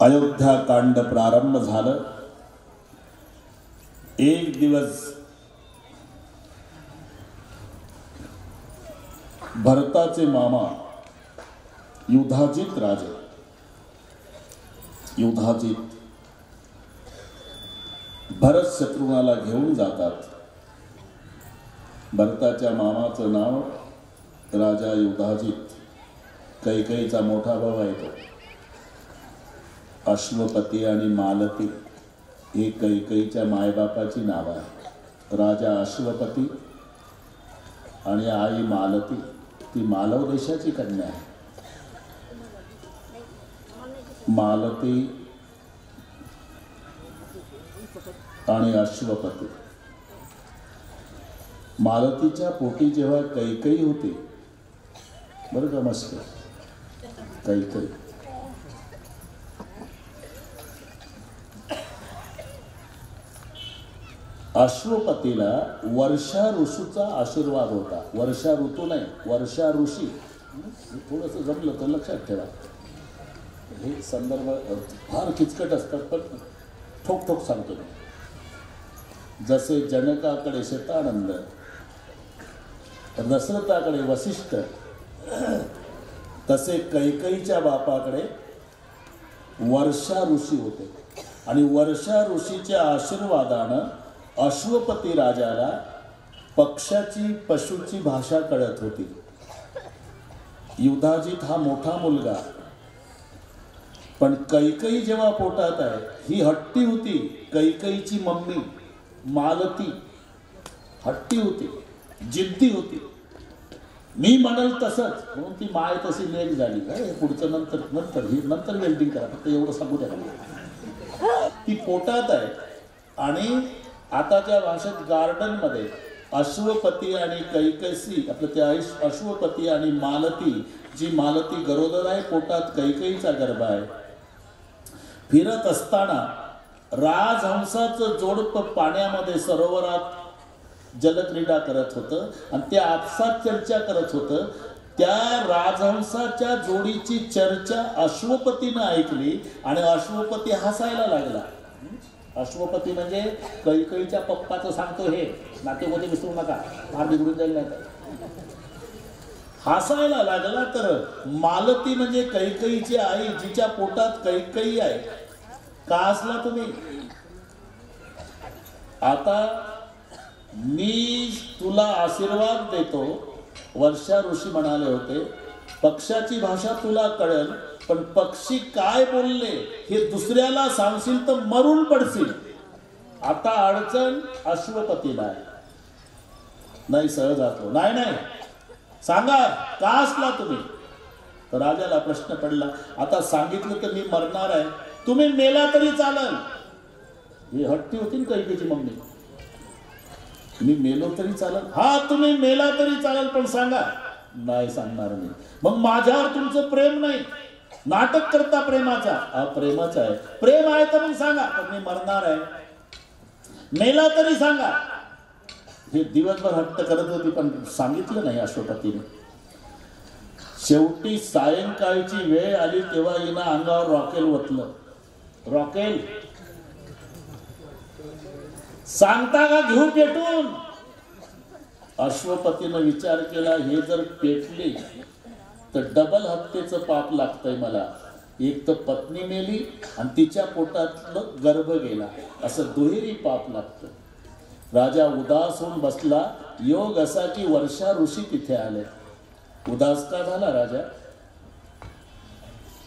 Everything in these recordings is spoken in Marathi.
अयोध्या कांड प्रारंभ झालं। एक दिवस भरताचे मामा युधाजित राजे युधाजित भरत शत्रुघ्नाला घेऊन जातात। भरताच्या मामाचं नाव राजा युधाजित, कैकेयीचा मोठा भाऊ आहे तो। अश्वपती आणि मालती हे कैकेयीच्या मायबापाची नाव आहे। राजा अश्वपती आणि आई मालती, ती मालव देशाची कन्या आहे। मालती आणि अश्वपती, मालतीच्या पोटी जेव्हा कैकेयी होती, बरं का, मस्त कैकेयी, अश्वपतीला वर्षा ऋषीचा आशीर्वाद होता। वर्षा ऋतू नाही, वर्षा ऋषी, थोडंसं जमलं तर लक्षात ठेवा। हे संदर्भ फार किचकट असतात, पण ठोक ठोक सांगतो मी। जसे जनकाकडे शतानंद, दशरथाकडे वसिष्ठ, तसे कैकेयीच्या बापाकडे वर्षा ऋषी होते। आणि वर्षा ऋषीच्या आशीर्वादानं अश्वपती राजाला पक्षाची पशुची भाषा कळत होती। युधाजित हा मोठा मुलगा, पण कैकेयी जेव्हा पोटात आहे, ही हट्टी होती। कैकेयीची मम्मी मालती हट्टी होती, जिद्दी होती। मी म्हणल तसंच, म्हणून ती माय तशी लेट झाली। हे पुढचं नंतर वेल्डिंग करा, फक्त एवढं सांगू द्या। ती पोटात आहे आणि आताच्या भाषेत गार्डनमध्ये अश्वपती आणि कैकेयी, आपलं ते अश्वपती आणि मालती, जी मालती गरोदर आहे, पोटात कैकेयीचा गर्भ आहे। फिरत असताना राजहंसाचं जोडपं पाण्यामध्ये सरोवरात जलक्रीडा करत होतं आणि ते आपसात चर्चा करत होतं। त्या राजहंसाच्या जोडीची चर्चा अश्वपतीनं ऐकली आणि अश्वपती हसायला लागला। अश्वपती म्हणजे कैकेयीच्या पप्पाचं सांगतो, हे नातेगोते विसरू नका, फार बिघडून जाईल नाही तर। हसायला लागला तर मालती म्हणजे कैकेयीची आई, जिच्या पोटात कैकेयी आहे। का हसला तुम्ही? आता मी तुला आशीर्वाद देतो, वर्षा ऋषी म्हणाले होते, पक्षाची भाषा तुला कळेल, पण पक्षी काय बोलले हे दुसऱ्याला सांगशील तर मरून पडशील। आता अडचण अश्वपतीला आहे। नाही सहज आतो, नाही सांगा, का असला तुम्ही? तर राजाला प्रश्न पडला, आता सांगितलं तर मी मरणार आहे, तुम्ही मेला तरी चालेल। ही हट्टी होती ना कैकेयीची मम्मी, मी मेलो तरी चालेल? हा, तुम्ही मेला तरी चालेल, पण सांगा। नाही सांगणार मी। मग माझ्यावर तुमचं प्रेम नाही, नाटक करता प्रेमाचा? प्रेमाचा आहे। प्रेम आहे तर मग सांगा, पण मी मरणार आहे, मेला तरी सांगा। हे दिवसभर हट्ट करत होती, पण सांगितलं नाही अश्वपतीने। शेवटी सायंकाळची वेळ आली तेव्हा हिनं अंगावर रॉकेल ओतलं। रॉकेल सांगता का घेऊ पेटून? अश्वपतीनं विचार केला, हे जर पेटली तर डबल हत्येचं पाप लागतंय मला। एक तर पत्नी मेली आणि तिच्या पोटातलं गर्भ गेला, असं दुहेरी पाप लागतं। राजा उदास होऊन बसला। योग असा की वर्षा ऋषी तिथे आले। उदास का झाला राजा?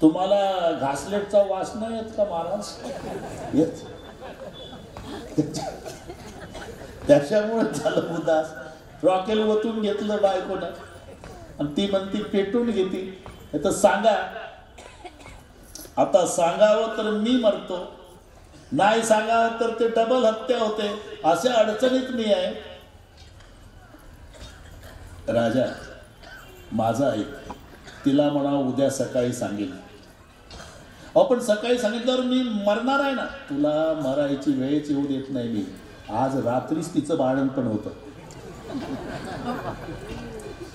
तुम्हाला घासलेटचा वास नाही येत का महाराज? येत, त्याच्यामुळे झालं उदास। रॉकेल ओतून घेतलं बायकोनं आणि ती म्हणती पेटून घेती। तर सांगा, आता सांगावं तर मी मरतो, नाही सांगावं तर ते डबल हत्या होते। अशा अडचणीत मी आहे। राजा माझा ऐक, तिला म्हणा उद्या सकाळी सांगेल। पण सकाळी सांगितल्यावर मी मरणार आहे ना? तुला मरायची वेळच येऊ देत नाही मी। आज रात्रीच तिचं बाळंतपण होतं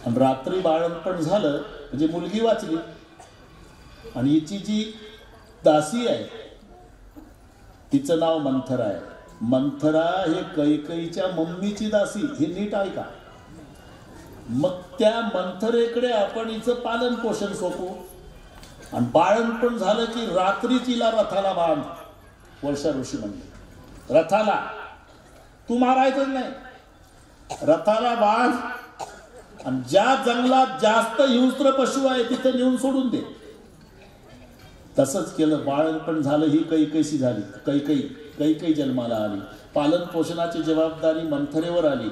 आणि रात्री बाळंतपण झालं म्हणजे मुलगी वाचली। आणि हिची जी दासी आहे, तिचं नाव मंथरा आहे. मंथरा हे कैकईच्या मम्मीची दासी, हे नीट ऐका. मग त्या मंथरेकडे आपण हिचं पालन पोषण सोपू आणि बाळणपण झालं की रात्रीच हिला रथाला बांध. वर्षा ऋषी म्हणले रथाला तू मारायचंच नाही, रथाला बांध आणि ज्या जंगलात जास्त हिंस्त्र पशु आहे तिथे नेऊन सोडून दे. तसंच केलं. बाळणपण झालं, ही कैकईशी झाली. कैकई जन्माला आली. पालन पोषणाची जबाबदारी मंथरेवर आली.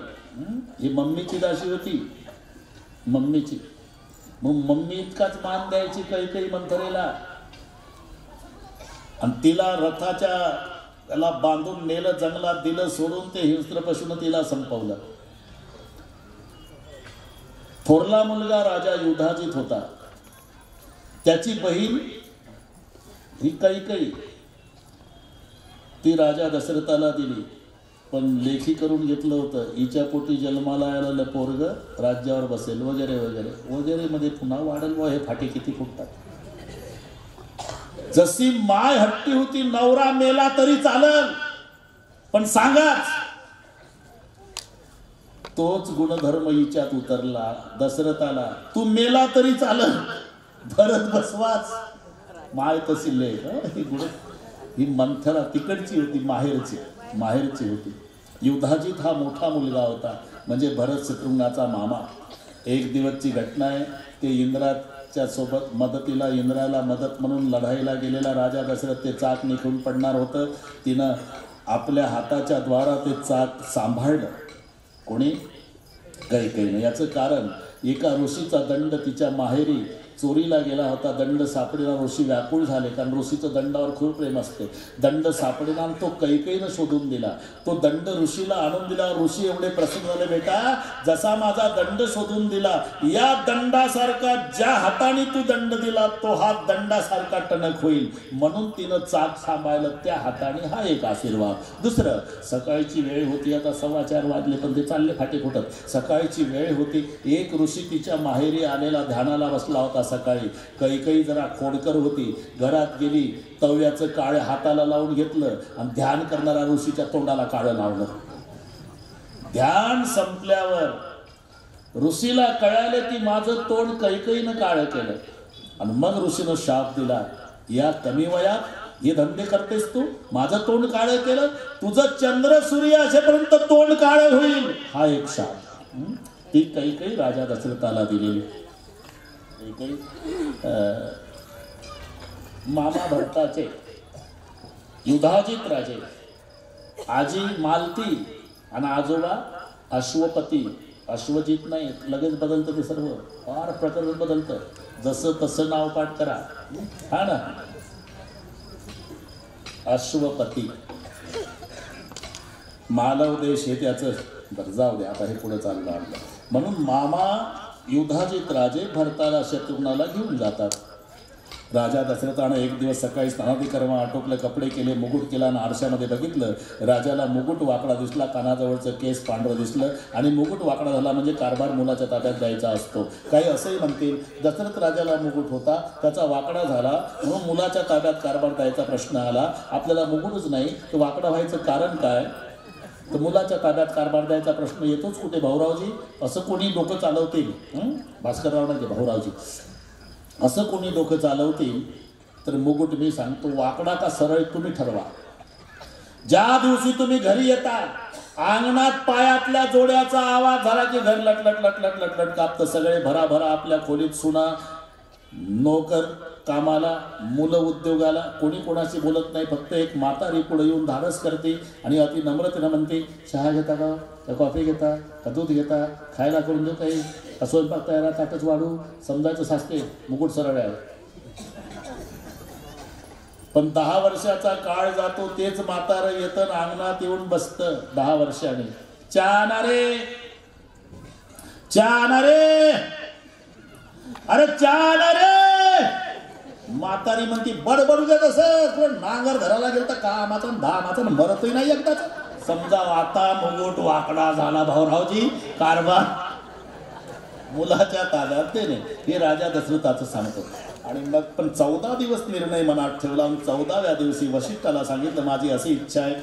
ही मम्मीची दासी होती, मम्मीची. मग मम्मी इतकाच मान द्यायची कैकई मंथरेला आणि तिला रथाच्या त्याला बांधून नेलं, जंगलात दिलं सोडून. ते हिंस्त्र पशुनं तिला संपवलं. थोरला मुलगा राजा युधाजित होता. त्याची बहीण ही कैकई, ती राजा दशरथाला दिली. पण लेखी करून घेतलं होतं, हिच्या पोटी जन्माला आलेलं पोरग राज्यावर बसेल वगैरे वगैरे वगैरे मध्ये पुन्हा वाढेल. व हे फाटे किती फुटतात. जशी माय हट्टी होती, नवरा मेला तरी चालल पण सांगाच, तोच गुणधर्म हिच्यात उतरला. दशरथाला तू मेला तरी चालल, भरत बसवाच. माय तशी लेख. ही मंथरा तिकडची होती, माहेरची होती. युधाजित हा मोठा मुलगा होता, म्हणजे भरत शत्रुघ्नाचा मामा. एक दिवसची घटना आहे. ते इंद्राच्या सोबत मदतीला, इंद्राला मदत म्हणून लढाईला गेलेला राजा दशरथ ते चाक निघून पडणार होतं. तिनं आपल्या हाताच्या द्वारा ते चाक सांभाळलं. कोणी? कैकईनं. याचं कारण एका ऋषीचा दंड तिच्या माहेरी चोरीला गेला होता. दंड सापडेना, ऋषी व्याकुळ झाले, कारण ऋषीचं दंडावर खूप प्रेम असते. दंड सापडेना आणि तो कैकईनं शोधून दिला. तो दंड ऋषीला आणून दिला. ऋषी एवढे प्रसन्न झाले, बेटा जसा माझा दंड शोधून दिला, या दंडासारखा ज्या हाताने तू दंड दिला तो हात दंडासारखा टणक होईल. म्हणून तिनं चाक सांभाळलं त्या हाताने. हा एक आशीर्वाद. दुसरं, सकाळची वेळ होती. आता 4:15 वाजले पण ते चालले फाटे फुटत. सकाळची वेळ होती. एक ऋषी तिच्या माहेरी आलेला ध्यानाला बसला होता. सकाळी कैकई जरा खोडकर होती. घरात गेली, तव्याचं काळे हाताला लावून घेतलं आणि ध्यान करणाऱ्या ऋषीच्या तोंडाला काळं लावलं. ध्यान संपल्यावर ऋषीला कळाले की माझं तोंड कैकईनं काळं केलं. आणि मग ऋषीनं शाप दिला, या कमी वयात हे धंदे करतेस तू, माझं तोंड काळं केलं, तुझं चंद्र सूर्य असेपर्यंत तोंड काळं होईल. हा एक शाप ती कैकई राजा दशरथाला दिलेली. मामा भरताचे युधाजित राजे, आजी मालती आणि आजोबा अश्वपती. अश्वजित नाही, लगेच बदलतं ते सर्व, फार प्रकरण बदलतं. जसं तसं नाव पाठ करा. हा ना, अश्वपती. मालव देश हे त्याचं. बरं जाऊ दे, आता हे पुढे चाललं आपलं. म्हणून मामा युधाजित राजे भरताला शत्रुघ्नाला घेऊन जातात. राजा दशरथानं एक दिवस सकाळी स्नानाधिकर्म आटोपलं, कपडे केले, मुकुट केला आणि आरशामध्ये बघितलं. राजाला मुकुट वाकडा दिसला, कानाजवळचं केस पांढरं दिसलं आणि मुकुट वाकडा झाला म्हणजे कारभार मुलाच्या ताब्यात द्यायचा असतो. काही असंही म्हणतील, दशरथ राजाला मुकुट होता, त्याचा वाकडा झाला म्हणून मुलाच्या ताब्यात कारभार द्यायचा प्रश्न आला. आपल्याला मुकुटच नाही तर वाकडा व्हायचं कारण काय? तर मुलाच्या ताब्यात कारभार द्यायचा प्रश्न येतोच कुठे भाऊरावजी. असं कोणी डोकं चालवतील, भास्करराव नाही भाऊरावजी, असं कोणी डोकं चालवतील तर मुकुट मी सांगतो वाकडा का सरळ तुम्ही ठरवा. ज्या दिवशी तुम्ही घरी येता, अंगणात पायातल्या जोड्याचा आवाज झाला की घर लटलट लटलट लटलट कापतं. सगळे भराभरा आपल्या खोलीत सुना, नोकर कामाला, मुलं उद्योगाला. कोणी कोणाशी बोलत नाही. फक्त एक म्हातारी पुढे येऊन धाडस करते आणि अति नम्रतेनं म्हणते, चहा घेता का कॉफी घेता का दूध घेता, खायला करून देऊ काही, का स्वयंपाक तयार, ताटच वाढू. समजायचं सासते मुकुट सरळ आहे. पण 10 वर्षाचा काळ जातो, तेच म्हातारं येतं अंगणात येऊन बसतं 10 वर्षांनी. चहा ना रे, चहा ना रे, अरे चहा ना रे. म्हातारी म्हणती बडबडू देत असं, नांगर धरायला गेलं तर कामाचा धामाचा मरतही नाही एकदाच. समजा आता मुकुट वाकडा झाला भाऊरावजी, कारभार मुलाच्या ताब्यात देणे. हे राजा दशरथाचं सांगतो. आणि मग पण 14 दिवस निर्णय मनात ठेवला आणि 14व्या दिवशी वशिष्ठाला सांगितलं माझी अशी इच्छा आहे.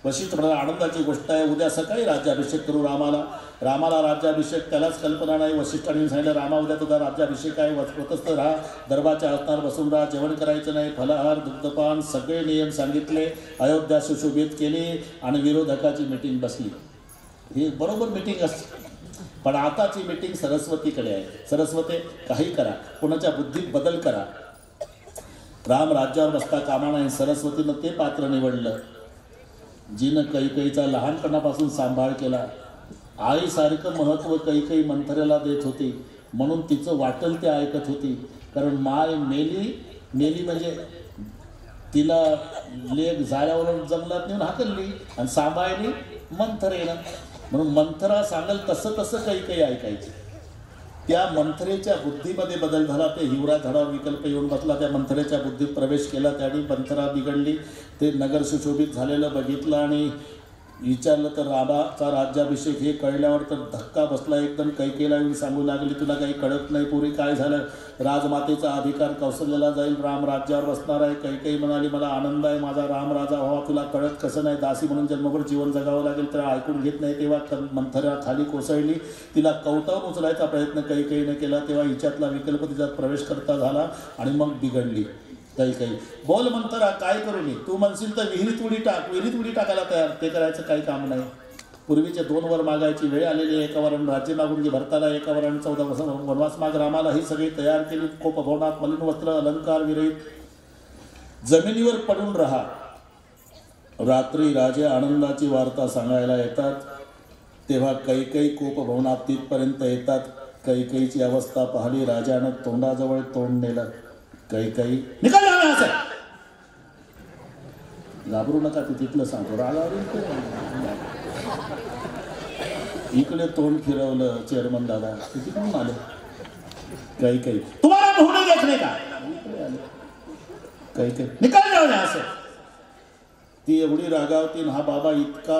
वशिष्ठ म्हणाला आनंदाची गोष्ट आहे, उद्या सकाळी राज्याभिषेक करू रामाला राज्याभिषेक. त्यालाच कल्पना नाही. वशिष्ठांनी सांगितलं रामा उद्या तुझा राज्याभिषेक आहे, व्रतस्थ राहा, दरबारच्या आसनावर बसून राहा, जेवण करायचं नाही, फलाहार दुग्धपान सगळे नियम सांगितले. अयोध्या सुशोभित केली आणि विरोधकाची मीटिंग बसली. ही बरोबर मीटिंग असते. पण आताची मीटिंग सरस्वतीकडे आहे. सरस्वती काही करा, कोणाच्या बुद्धीत बदल करा. राम राज्यावर बसता कामा नाही. सरस्वतीनं ते पात्र निवडलं जिनं कैकेयीचा लहानपणापासून सांभाळ केला. आईसारखं महत्त्व कैकेयी मंथरेला देत होती म्हणून तिचं वाटेल ते ऐकत होती. कारण माय मेली म्हणजे तिला लेक झाल्यावर जंगलात नेऊन हाकलली आणि सांभाळली मंथरेनं. म्हणून मंथरा सांगेल तसं तसं कैकेयी ऐकायची. त्या मंथरेच्या बुद्धीमध्ये बदल झाला. ते हिवरा झाडावर विकल्प येऊन बसला. त्या मंथरेच्या बुद्धीत प्रवेश केला. त्याने मंथरा बिघडली. ते नगर सुशोभित झालेलं बघितलं आणि विचारलं तर रामाचा राज्याभिषेक हे कळल्यावर तर धक्का बसला एकदम. कैकेयीला येऊन सांगू लागली तुला काही कळत नाही पुरी, काय झालं? राजमातेचा अधिकार कौशल्याला जाईल, राम राज्यावर बसणार आहे. कैकेयी म्हणाली मला आनंद आहे माझा राम राजा व्हावा, तुला कळत कसं नाही? दासी म्हणून जन्मभर जीवन जगावं लागेल. तर ऐकून घेत नाही. तेव्हा मंथरा खाली कोसळली. तिला कवटावून उचलायचा प्रयत्न कैकेयीने केला. तेव्हा हिच्यातला विकल्प तिच्यात प्रवेश करता झाला आणि मग बिघडली कैकेयी. बोल मंथरा काय करू मी? तू म्हणशील तर विहिरीत उडी टाक. विहिरीत उडी टाकायला तयार. ते करायचं काही काम नाही. पूर्वीचे 2 वर मागायची वेळ आलेली. एका वरानं राज्य मागून घे भरताला, एका वरानं 14 वर्ष वनवास माग. रामाला ही सगळी तयार केली. कोपभवनात मलिन वस्त्र अलंकार विरहित जमिनीवर पडून राहा. रात्री राजे आनंदाची वार्ता सांगायला येतात. तेव्हा कैकेयी कोपभवनात तिथपर्यंत येतात. कैकेयीची अवस्था पाहिली. राजानं तोंडाजवळ तोंड नेलं. कैकेयी निकाल असं घाबरू नका. तू तिथलं सांगतो रागावर इकडे तोंड फिरवलं. चेअरमन दादा किती कोण आले? कैकेयी तुम्हाला होणे देखणे का? कैकेयी निकाल जाऊ द्या असं. ती एवढी रागावती. हा बाबा इतका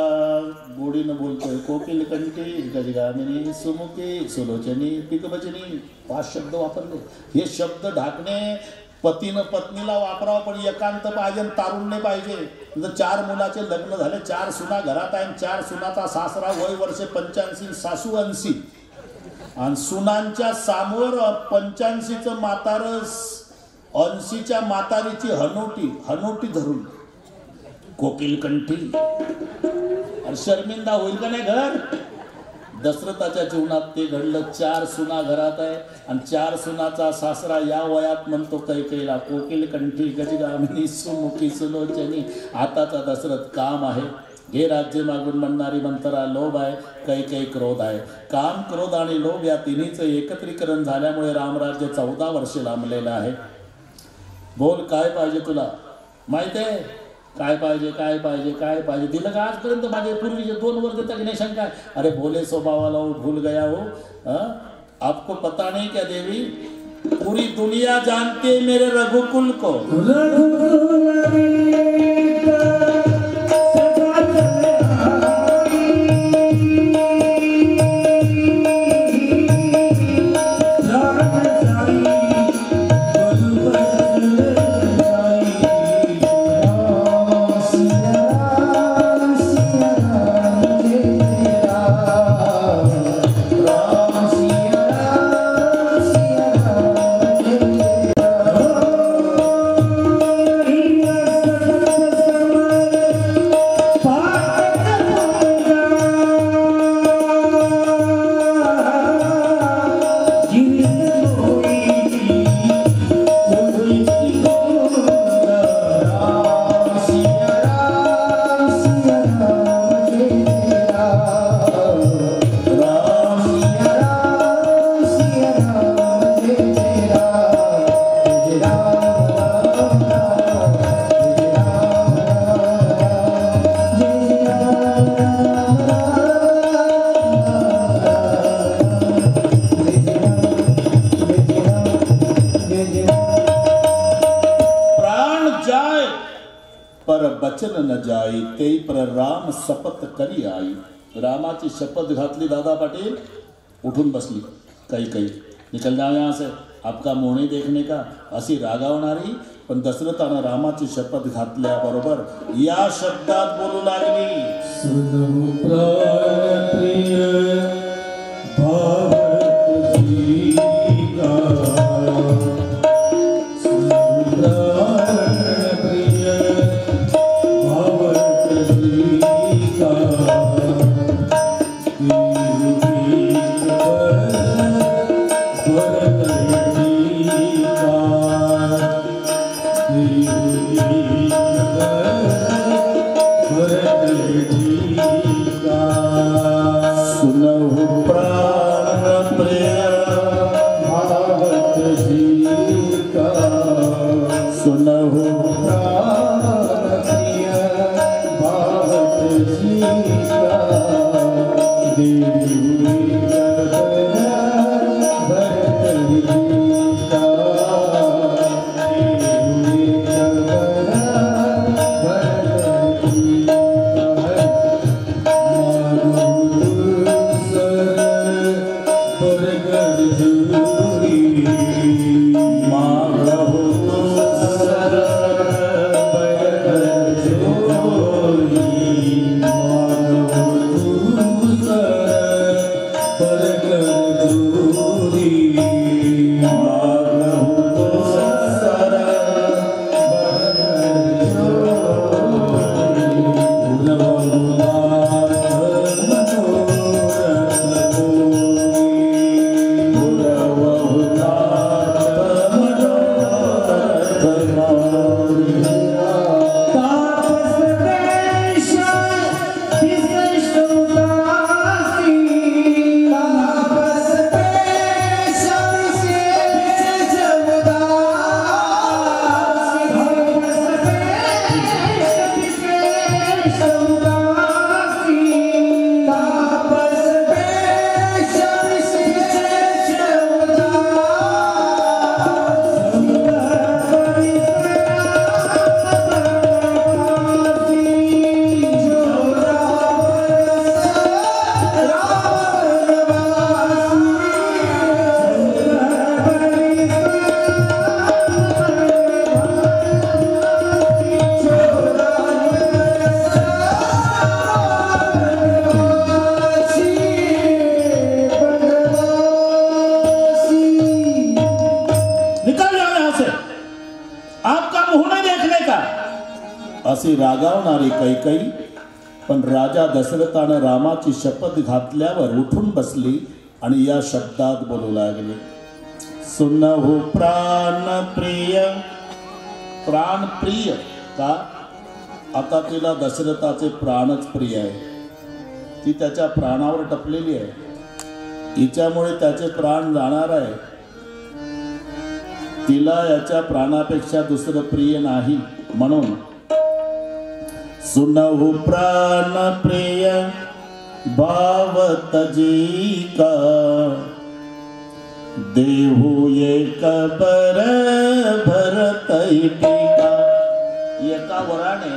गोडीनं बोलतोय. कोकिल कंठी गजगामिनी सुमुखी सुलोचनी पिकबचनी 5 शब्द वापरले. हे शब्द ढाकणे पतीनं पत्नीला वापरावं पण एकांत पाहिजे, तारुण्य पाहिजे. 4 मुलाचे लग्न झाले, 4 सुना घरात आहे. 4 सुनाचा सासरा वय वर्ष 85, सासू 80 आणि सुनांच्या समोर 85चं म्हातार 80च्या म्हातारीची हनोटी धरून कोकिल कंठी. आणि शर्मिंदा होईल का नाही घर? दशरथाच्या जीवनात ते घडलं. 4 सुना घरात आहे आणि 4 सुनाचा सासरा या वयात म्हणतो कैकेयीला कोकिल कंठी गजगामिनी सुमुखी सुलोचनी. आताचा दशरथ काम आहे. हे राज्य मागून म्हणणारी मंथरा लोभ आहे. कैकेयी क्रोध आहे. काम क्रोध आणि लोभ या तिन्हीचं एकत्रीकरण झाल्यामुळे रामराज्य 14 वर्षे लांबलेलं आहे. बोल काय पाहिजे तुला? माहिती आहे काय पाहिजे? काय पाहिजे? काय पाहिजे? दिलं का आजपर्यंत? माझे पूर्वीचे 2 वर देता की नाही शंका? अरे भोले स्वभाव वाला हो, भूल गया हो. आपको पता नहीं क्या देवी? पूरी दुनिया जानती है मेरे रघुकुल को. बचन न जाई ते पर राम शपथ करी आई. रामाची शपथ घातली दादा पाटील. उठून बसली कैकेयी. निकल जाओ यहाँ से. आपका मोहणी देखणे का अशी रागावणारी, पण दशरथानं रामाची शपथ घातल्याबरोबर या शब्दात बोलू लागली, सुनो प्राणप्रिय भावती का, सुनो प्राणप्रिय भावती का, सुनहु प्राण प्रिय भावत जी का, सुनहु प्राण प्रिय भावत जी का, देवी भरत जी का, देवी भरत जी अशी रागावणारी कैकई, पण राजा दशरथानं रामाची शपथ घातल्यावर उठून बसली आणि या शब्दात बोलू लागली, सुनहु प्राण प्रिय. प्राण प्रिय का? आता तिला दशरथाचे प्राणच प्रिय आहे. ती त्याच्या प्राणावर टपलेली आहे. हिच्यामुळे त्याचे प्राण जाणार आहे. तिला याच्या प्राणापेक्षा दुसरं प्रिय नाही. म्हणून सुनहु प्राण प्रिय भावत जी का, देहु एक बर भरत टीका. एका वराने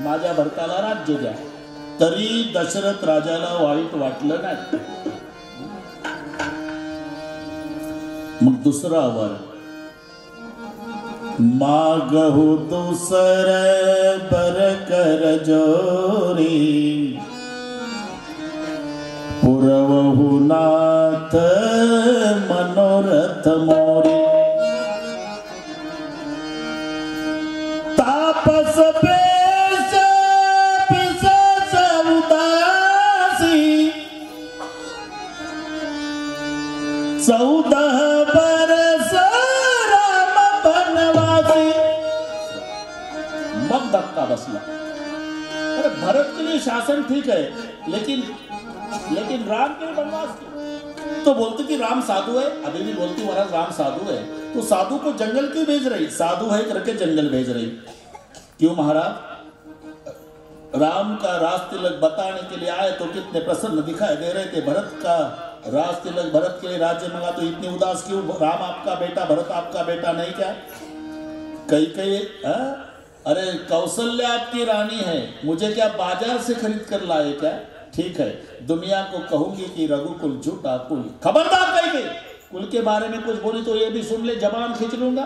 माझ्या भरताला राज्य द्या. तरी दशरथ राजाला वाईट वाटलं नाही. मग दुसरा वर, मागहु दूसर बर कर जोरी, पुरवहु नाथ मनोरथ मोरी. तापस पेश पिशाच उदासी, 14 बरस राम बनवासी. मग धक्का बसला. अरे भरत के लिए शासन ठीक है, लेकिन राम के लिए बनवास क्यों? तो बोलती कि राम साधु है. अभी भी बोलती महाराज राम साधु है. तो साधु को जंगल क्यों भेज रही? साधु है करके जंगल भेज रही. क्यों महाराज? राम का राज तिलक बताने के लिए आए तो कितने प्रसन्न दिखाई दे रहे थे. भरत का राज तिलक, भरत के लिए राज्य मांगा तो इतनी उदास क्यों? राम आपका बेटा, भरत आपका बेटा नहीं क्या? कई अरे कौशल्या आपकी रानी है, मुझे क्या बाजार से खरीद कर लाए क्या? ठीक है, दुनिया को कहूंगी कि रघुकुल झूठा कुल. खबरदार कही गई. कुल के बारे में कुछ बोली तो ये भी सुन ले, जबान खींच लूंगा।